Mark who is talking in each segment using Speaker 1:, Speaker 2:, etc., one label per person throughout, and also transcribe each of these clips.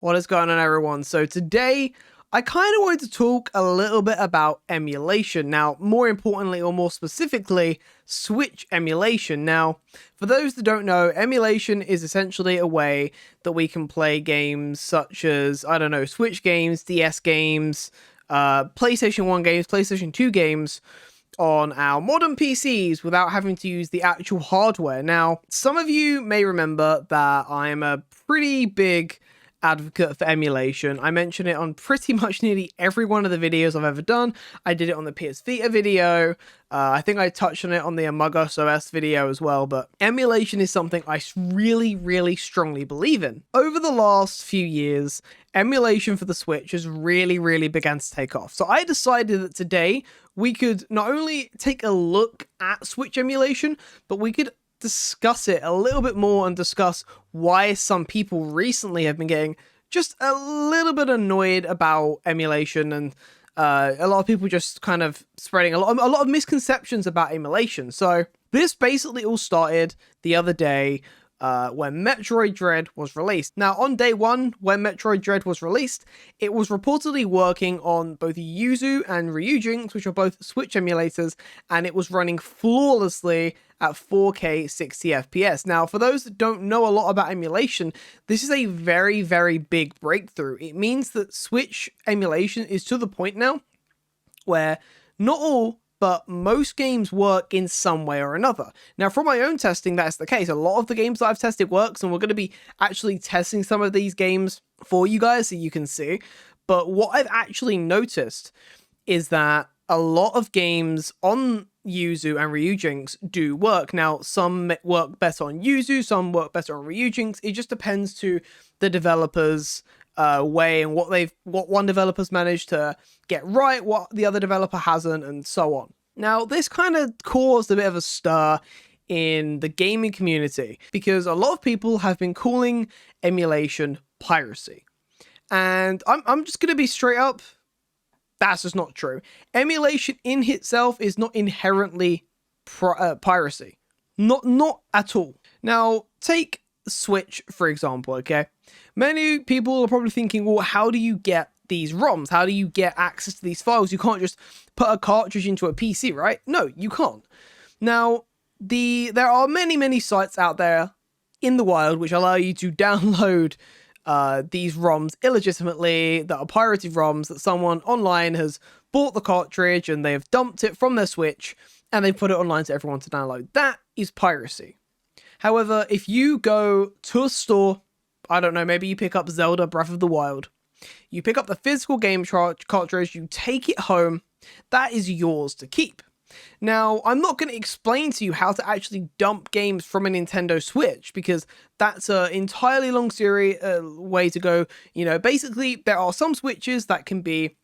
Speaker 1: What is going on, everyone? So today I kind of wanted to talk a little bit about emulation. Now, more importantly, or more specifically, Switch emulation. Now, for those that don't know, emulation is essentially a way that we can play games such as, I don't know, Switch games, DS games, PlayStation 1 games, PlayStation 2 games on our modern PCs without having to use the actual hardware. Now, some of you may remember that I am a pretty big advocate for emulation. I mention it on pretty much nearly every one of the videos I've ever done. I did it on the PS Vita video. I think I touched on it on the Among Us OS video as well, but emulation is something I really strongly believe in. Over the last few years, emulation for the Switch has really began to take off. So I decided that today we could not only take a look at Switch emulation, but we could discuss it a little bit more and discuss why some people recently have been getting just a little bit annoyed about emulation, and a lot of people just kind of spreading a lot of misconceptions about emulation. So this basically all started the other day when Metroid Dread was released. Now, on day one, when Metroid Dread was released, it was reportedly working on both Yuzu and Ryujinx, which are both Switch emulators, and it was running flawlessly at 4K 60 FPS. Now, for those that don't know a lot about emulation, this is a very big breakthrough. It means that Switch emulation is to the point now where not all, but most games work in some way or another. Now, from my own testing, that's the case. A lot of the games that I've tested works, and we're going to be actually testing some of these games for you guys so you can see. But what I've actually noticed is that a lot of games on Yuzu and Ryujinx do work. Now, some work better on Yuzu, some work better on Ryujinx. It just depends to the developers' way and what one developer's managed to get right, what the other developer hasn't, and so on. Now, this kind of caused a bit of a stir in the gaming community because a lot of people have been calling emulation piracy. And I'm just going to be straight up, that's just not true. Emulation in itself is not inherently piracy. Not at all. Now, take Switch, for example, okay? Many people are probably thinking, well, how do you get these ROMs? How do you get access to these files? You can't just put a cartridge into a PC, right? No, you can't. Now, there are many sites out there in the wild which allow you to download these ROMs illegitimately, that are pirated ROMs that someone online has bought the cartridge and they've dumped it from their Switch and they put it online to everyone to download. That is piracy. However, if you go to a store, I don't know, maybe you pick up Zelda Breath of the Wild, you pick up the physical game cartridge, you take it home, that is yours to keep. Now, I'm not going to explain to you how to actually dump games from a Nintendo Switch, because that's an entirely long series way to go. You know, basically, there are some Switches that can be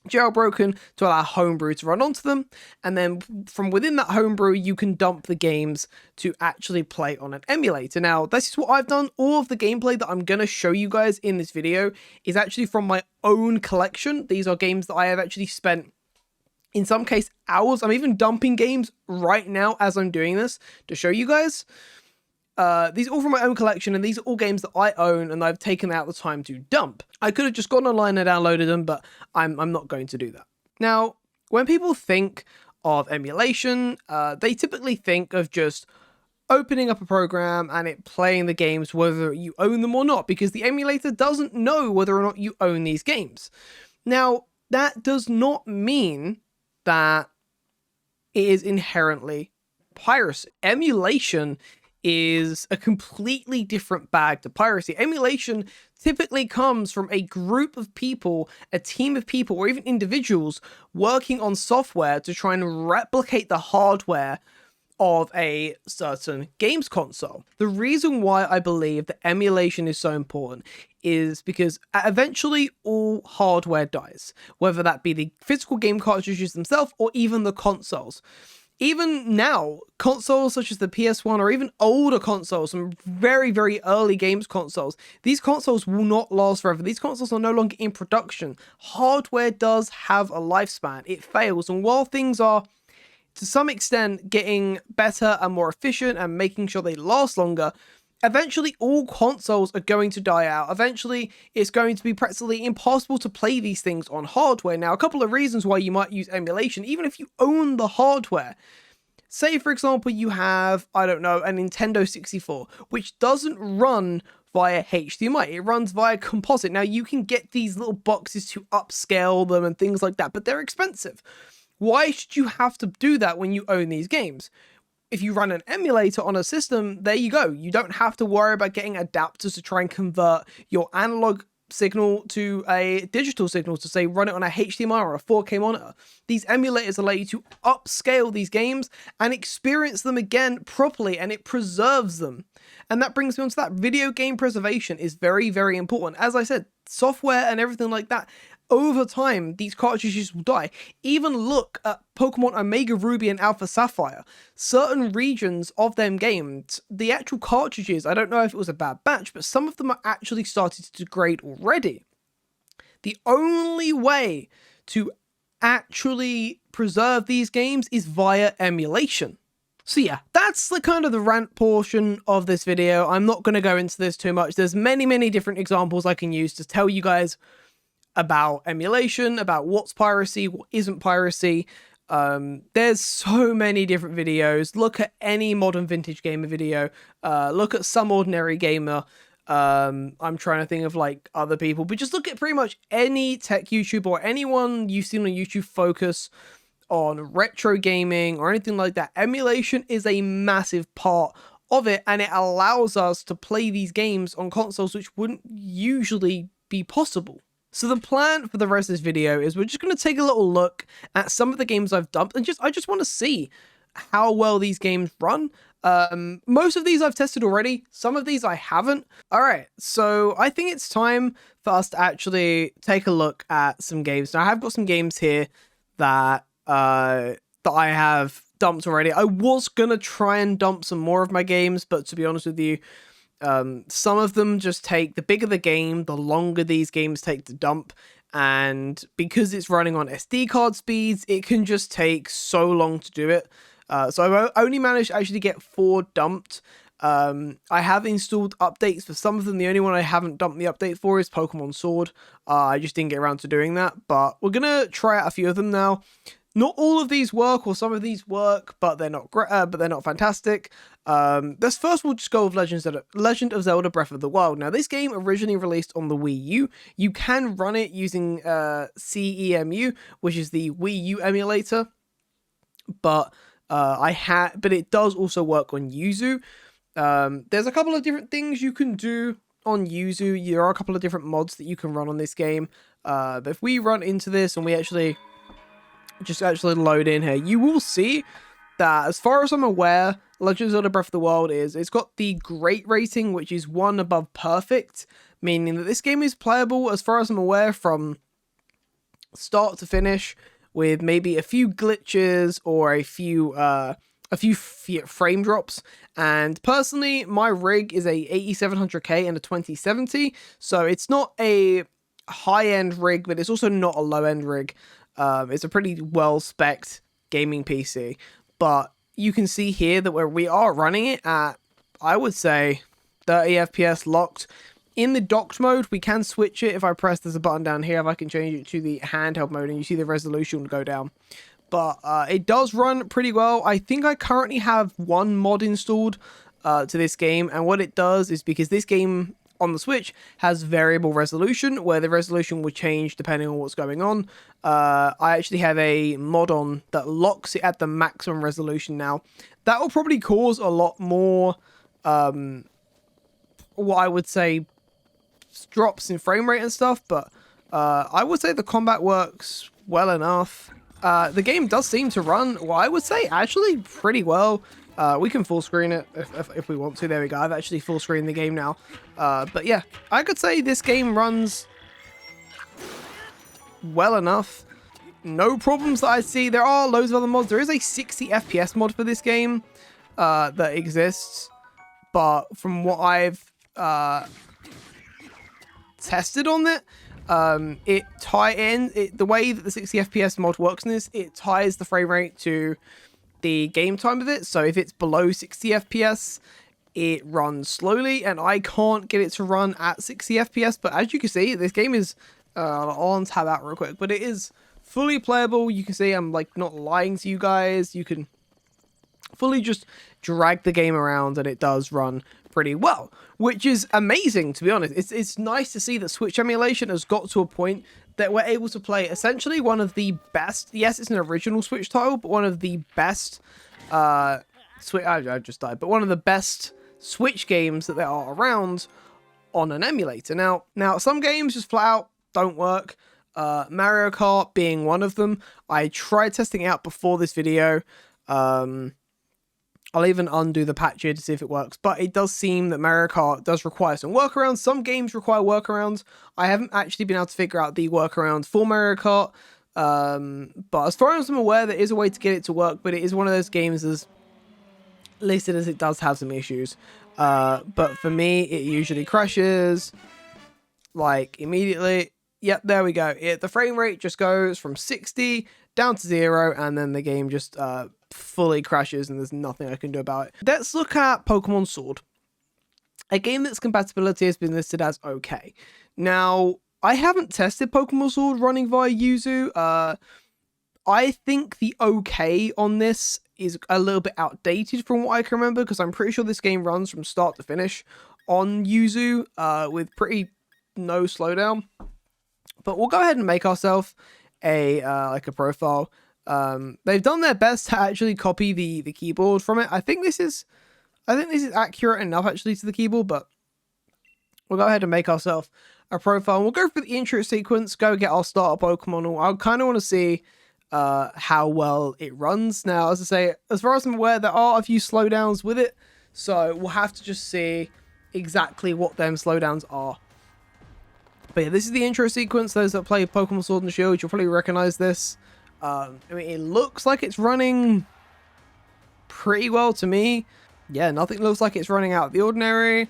Speaker 1: jailbroken to allow homebrew to run onto them, and then from within that homebrew you can dump the games to actually play on an emulator. Now, this is what I've done. All of the gameplay that I'm going to show you guys in this video is actually from my own collection. These are games that I have actually spent, in some case, hours. I'm even dumping games right now as I'm doing this to show you guys. These are all from my own collection, and these are all games that I own and I've taken out the time to dump. I could have just gone online and downloaded them, but I'm not going to do that. Now, when people think of emulation, they typically think of just opening up a program and it playing the games whether you own them or not, because the emulator doesn't know whether or not you own these games. Now, that does not mean that it is inherently piracy. Emulation is a completely different bag to piracy. Emulation typically comes from a group of people, a team of people, or even individuals working on software to try and replicate the hardware of a certain games console. The reason why I believe that emulation is so important is because eventually all hardware dies, whether that be the physical game cartridges themselves or even the consoles. Even now, consoles such as the PS1 or even older consoles, some very early games consoles, these consoles will not last forever. These consoles are no longer in production. Hardware does have a lifespan. It fails. And while things are, to some extent, getting better and more efficient and making sure they last longer, eventually all consoles are going to die out. Eventually, it's going to be practically impossible to play these things on hardware. Now, a couple of reasons why you might use emulation, even if you own the hardware. Say, for example, you have, I don't know, a Nintendo 64, which doesn't run via HDMI. It runs via composite. Now, you can get these little boxes to upscale them and things like that, but they're expensive. Why should you have to do that when you own these games? If you run an emulator on a system, there you go. You don't have to worry about getting adapters to try and convert your analog signal to a digital signal to, say, run it on a HDMI or a 4K monitor. These emulators allow you to upscale these games and experience them again properly, and it preserves them. And that brings me on to that. Video game preservation is very, very important. As I said, software and everything like that, over time, these cartridges will die. Even look at Pokemon Omega Ruby and Alpha Sapphire. Certain regions of them games, the actual cartridges, I don't know if it was a bad batch, but some of them are actually started to degrade already. The only way to actually preserve these games is via emulation. So yeah, that's the kind of the rant portion of this video. I'm not going to go into this too much. There's many, many different examples I can use to tell you guys about emulation, about what's piracy, what isn't piracy. There's so many different videos. Look at any modern vintage gamer video. Look at Some Ordinary Gamer. I'm trying to think of like other people, but just look at pretty much any tech YouTuber or anyone you've seen on YouTube focus on retro gaming or anything like that. Emulation is a massive part of it, and it allows us to play these games on consoles which wouldn't usually be possible. So the plan for the rest of this video is we're just going to take a little look at some of the games I've dumped, and I just want to see how well these games run. Most of these I've tested already. Some of these I haven't. All right, so I think it's time for us to actually take a look at some games. Now, I have got some games here that I have dumped already. I was going to try and dump some more of my games, but to be honest with you, some of them just take, the bigger the game, the longer these games take to dump, and because it's running on SD card speeds, it can just take so long to do it. So I've only managed to actually get 4 dumped. I have installed updates for some of them. The only one I haven't dumped the update for is Pokemon Sword. I just didn't get around to doing that, but we're gonna try out a few of them now. Not all of these work, or some of these work, but they're not great. But they're not fantastic. Let's first we'll just go with Legend of Zelda Breath of the Wild. Now, this game originally released on the Wii U. You can run it using CEMU, which is the Wii U emulator, but it does also work on Yuzu. There's a couple of different things you can do on Yuzu. There are a couple of different mods that you can run on this game. But if we run into this and we actually load in here, you will see that, as far as I'm aware, Legend of Zelda Breath of the Wild it's got the great rating, which is 1 above perfect, meaning that this game is playable, as far as I'm aware, from start to finish, with maybe a few glitches or a few frame drops. And personally, my rig is a 8700K and a 2070, so it's not a high-end rig, but it's also not a low-end rig. It's a pretty well-spec'd gaming PC, but you can see here that where we are running it at, I would say, 30 FPS locked. In the docked mode, we can switch it. If I press, there's a button down here, if I can change it to the handheld mode, and you see the resolution go down. But it does run pretty well. I think I currently have 1 mod installed to this game, and what it does is, because this game on the Switch has variable resolution, where the resolution will change depending on what's going on. I actually have a mod on that locks it at the maximum resolution now. That will probably cause a lot more, what I would say, drops in frame rate and stuff, but I would say the combat works well enough. The game does seem to run, well, I would say, actually pretty well. We can full screen it if we want to. There we go. I've actually full screened the game now. But yeah, I could say this game runs well enough. No problems that I see. There are loads of other mods. There is a 60 FPS mod for this game that exists. But from what I've tested on it, the way that the 60 FPS mod works in this, it ties the frame rate to the game time of it. So if it's below 60 FPS, it runs slowly, and I can't get it to run at 60 FPS. But as you can see, this game is I'll tab out real quick, but it is fully playable. You can see I'm like not lying to you guys. You can fully just drag the game around, and it does run pretty well, which is amazing, to be honest. It's nice to see that Switch emulation has got to a point that we're able to play essentially one of the best, yes, it's an original Switch title, but one of the best I just died, but one of the best Switch games that there are around on an emulator. Now some games just flat out don't work, Mario Kart being one of them. I tried testing it out before this video. I'll even undo the patch here to see if it works, but it does seem that Mario Kart does require some workarounds. Some games require workarounds. I haven't actually been able to figure out the workaround for Mario Kart, but as far as I'm aware, there is a way to get it to work, but it is one of those games as listed as it does have some issues. But for me, it usually crashes, like, immediately. Yep, there we go. The frame rate just goes from 60 down to 0, and then the game just fully crashes, and there's nothing I can do about it. Let's look at Pokemon Sword, a game that's compatibility has been listed as okay. Now, I haven't tested Pokemon Sword running via Yuzu. I think the okay on this is a little bit outdated from what I can remember, because I'm pretty sure this game runs from start to finish on Yuzu with pretty no slowdown. But we'll go ahead and make ourselves a profile. They've done their best to actually copy the keyboard from it. I think this is accurate enough actually to the keyboard, but we'll go ahead and make ourselves a profile. We'll go through the intro sequence, go get our starter Pokemon. I kind of want to see how well it runs. Now, as I say, as far as I'm aware, there are a few slowdowns with it, so we'll have to just see exactly what them slowdowns are. But yeah, this is the intro sequence. Those that play Pokemon Sword and Shield, you'll probably recognize this. I mean, it looks like it's running pretty well to me. Yeah, nothing looks like it's running out of the ordinary.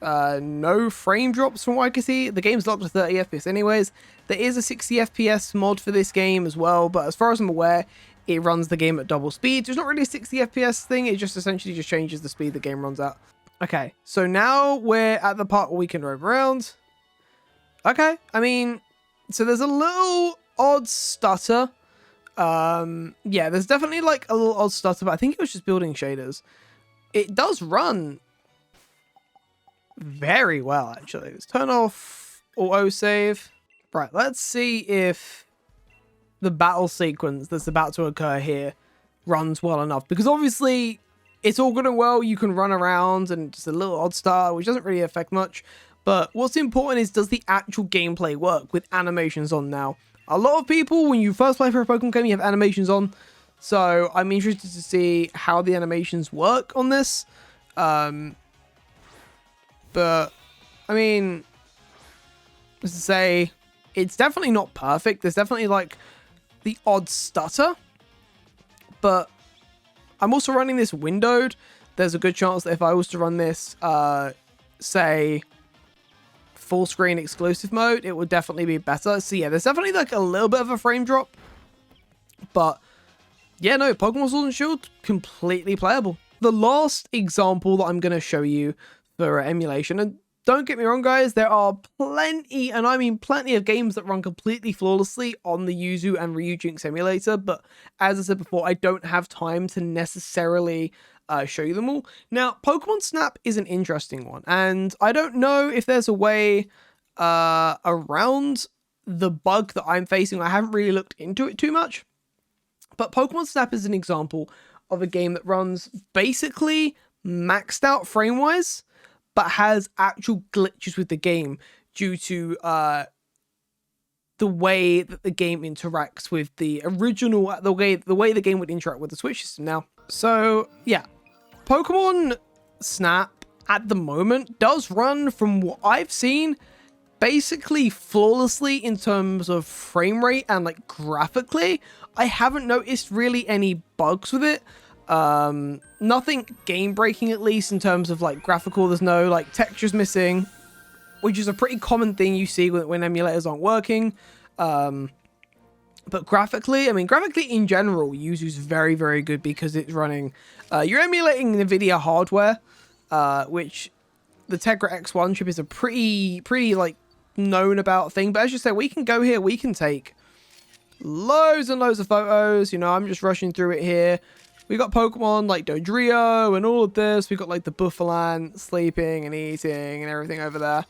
Speaker 1: No frame drops from what I can see. The game's locked to 30 FPS anyways. There is a 60 FPS mod for this game as well, but as far as I'm aware, it runs the game at double speed. It's not really a 60 FPS thing. It just essentially just changes the speed the game runs at. Okay, so now we're at the part where we can roam around. Okay, I mean, so there's a little odd stutter. Yeah, there's definitely like a little odd stutter, but I think it was just building shaders. It does run very well, actually. Let's turn off autosave. Right, let's see if the battle sequence that's about to occur here runs well enough, because obviously it's all good and well. You can run around and just a little odd stutter, which doesn't really affect much. But what's important is, does the actual gameplay work with animations on now? A lot of people, when you first play for a Pokemon game, you have animations on. So I'm interested to see how the animations work on this. But, I mean, as to say, it's definitely not perfect. There's definitely, like, the odd stutter. But I'm also running this windowed. There's a good chance that if I was to run this, say, full screen exclusive mode, it would definitely be better. So yeah, there's definitely like a little bit of a frame drop, but yeah, no, Pokemon Sword and Shield, completely playable. The last example that I'm going to show you for emulation, and don't get me wrong guys, there are plenty, and I mean plenty, of games that run completely flawlessly on the Yuzu and Ryujinx emulator, but as I said before, I don't have time to necessarily show you them all. Now, Pokemon Snap is an interesting one, and I don't know if there's a way around the bug that I'm facing. I haven't really looked into it too much, but Pokemon Snap is an example of a game that runs basically maxed out frame-wise, but has actual glitches with the game due to the way that the game interacts with the original, the way the game would interact with the Switch system. Now, so yeah, Pokemon Snap at the moment does run, from what I've seen, basically flawlessly in terms of frame rate and like graphically. I haven't noticed really any bugs with it. Nothing game breaking, at least in terms of like graphical. There's no like textures missing, which is a pretty common thing you see when emulators aren't working. But graphically, I mean, graphically in general, Yuzu's very, very good because it's running, you're emulating NVIDIA hardware. which the Tegra X1 chip is a pretty like known about thing. But as you say, we can go here, we can take loads and loads of photos. You know, I'm just rushing through it here. We got Pokemon like Dodrio and all of this. We got like the Buffalant sleeping and eating and everything over there.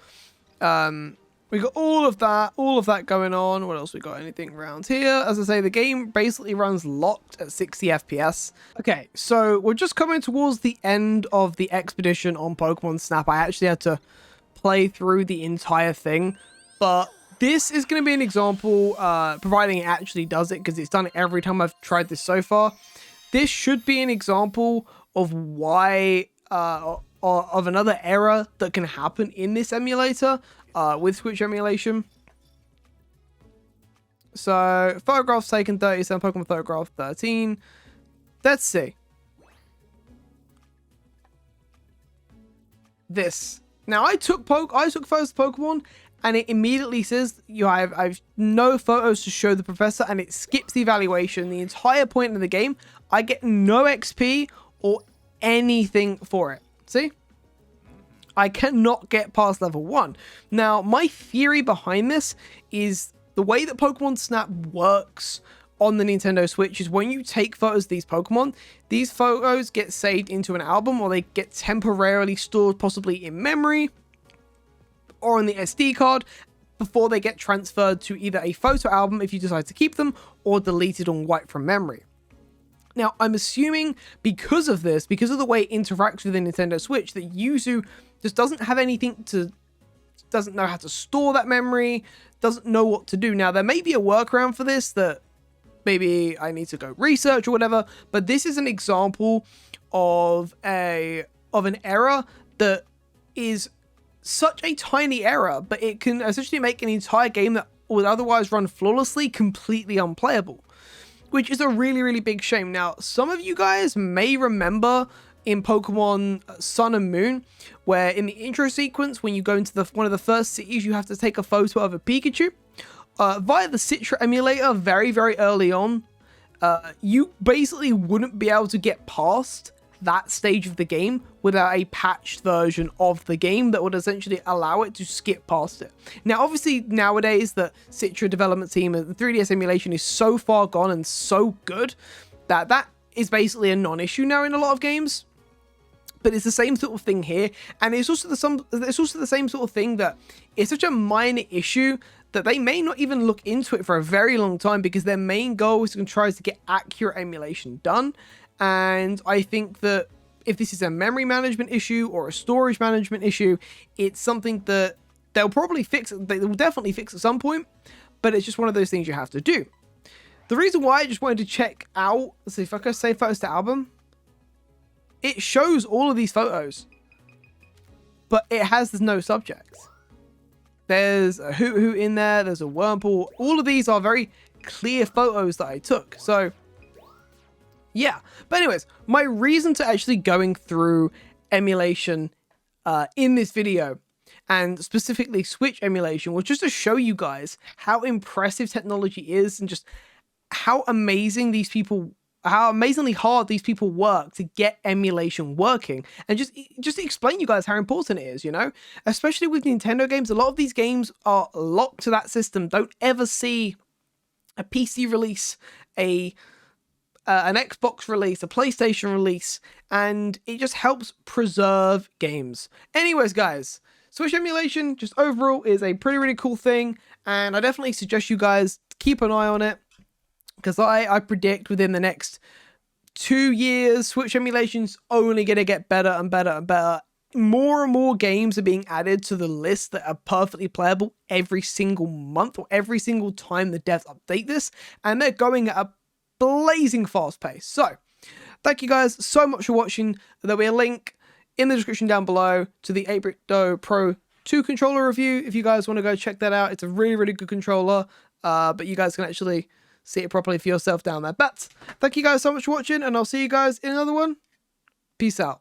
Speaker 1: We got all of that going on. What else we got? Anything around here? As I say, the game basically runs locked at 60 FPS. Okay, so we're just coming towards the end of the expedition on Pokemon Snap. I actually had to play through the entire thing, but this is going to be an example, providing it actually does it, because it's done it every time I've tried this so far. This should be an example of why, of another error that can happen in this emulator. With Switch emulation. So, photographs taken 37, Pokemon photograph 13. Let's see. This. Now, I took photos of Pokemon, and it immediately says I've no photos to show the professor, and it skips the evaluation. The entire point of the game, I get no XP or anything for it. See? I cannot get past level 1. Now, my theory behind this is the way that Pokemon Snap works on the Nintendo Switch is when you take photos of these photos get saved into an album, or they get temporarily stored possibly in memory or on the SD card before they get transferred to either a photo album if you decide to keep them, or deleted and wiped from memory. Now, I'm assuming because of this, because of the way it interacts with the Nintendo Switch, that Yuzu just doesn't have anything doesn't know how to store that memory, doesn't know what to do. Now, there may be a workaround for this that maybe I need to go research or whatever, but this is an example of an error that is such a tiny error, but it can essentially make an entire game that would otherwise run flawlessly completely unplayable, which is a really, really big shame. Now, some of you guys may remember in Pokemon Sun and Moon, where in the intro sequence, when you go into one of the first cities, you have to take a photo of a Pikachu. Via the Citra emulator, very, very early on, you basically wouldn't be able to get past that stage of the game without a patched version of the game that would essentially allow it to skip past it. Now, obviously, nowadays, the Citra development team and the 3DS emulation is so far gone and so good that that is basically a non-issue now in a lot of games. But it's the same sort of thing here, and it's also the same sort of thing that it's such a minor issue that they may not even look into it for a very long time, because their main goal is to try to get accurate emulation done. And I think that if this is a memory management issue or a storage management issue, it's something that they'll probably fix. They will definitely fix at some point, but it's just one of those things you have to do. The reason why I just wanted to check out, let's see if I can save photos to album. It shows all of these photos, but it has no subjects. There's a Hoot in there, there's a Wurmple. All of these are very clear photos that I took. So, yeah. But anyways, my reason to actually going through emulation in this video, and specifically Switch emulation, was just to show you guys how impressive technology is, and just how amazingly hard these people work to get emulation working, and just to explain you guys how important it is, you know? Especially with Nintendo games, a lot of these games are locked to that system, don't ever see a PC release, an Xbox release, a PlayStation release, and it just helps preserve games. Anyways, guys, Switch emulation, just overall, is a pretty, really cool thing, and I definitely suggest you guys keep an eye on it, because I predict within the next 2 years, Switch emulation's only going to get better and better and better. More and more games are being added to the list that are perfectly playable every single month, or every single time the devs update this, and they're going at a blazing fast pace. So, thank you guys so much for watching. There'll be a link in the description down below to the 8BitDo Pro 2 controller review if you guys want to go check that out. It's a really, really good controller, but you guys can actually see it properly for yourself down there. But thank you guys so much for watching, and I'll see you guys in another one. Peace out.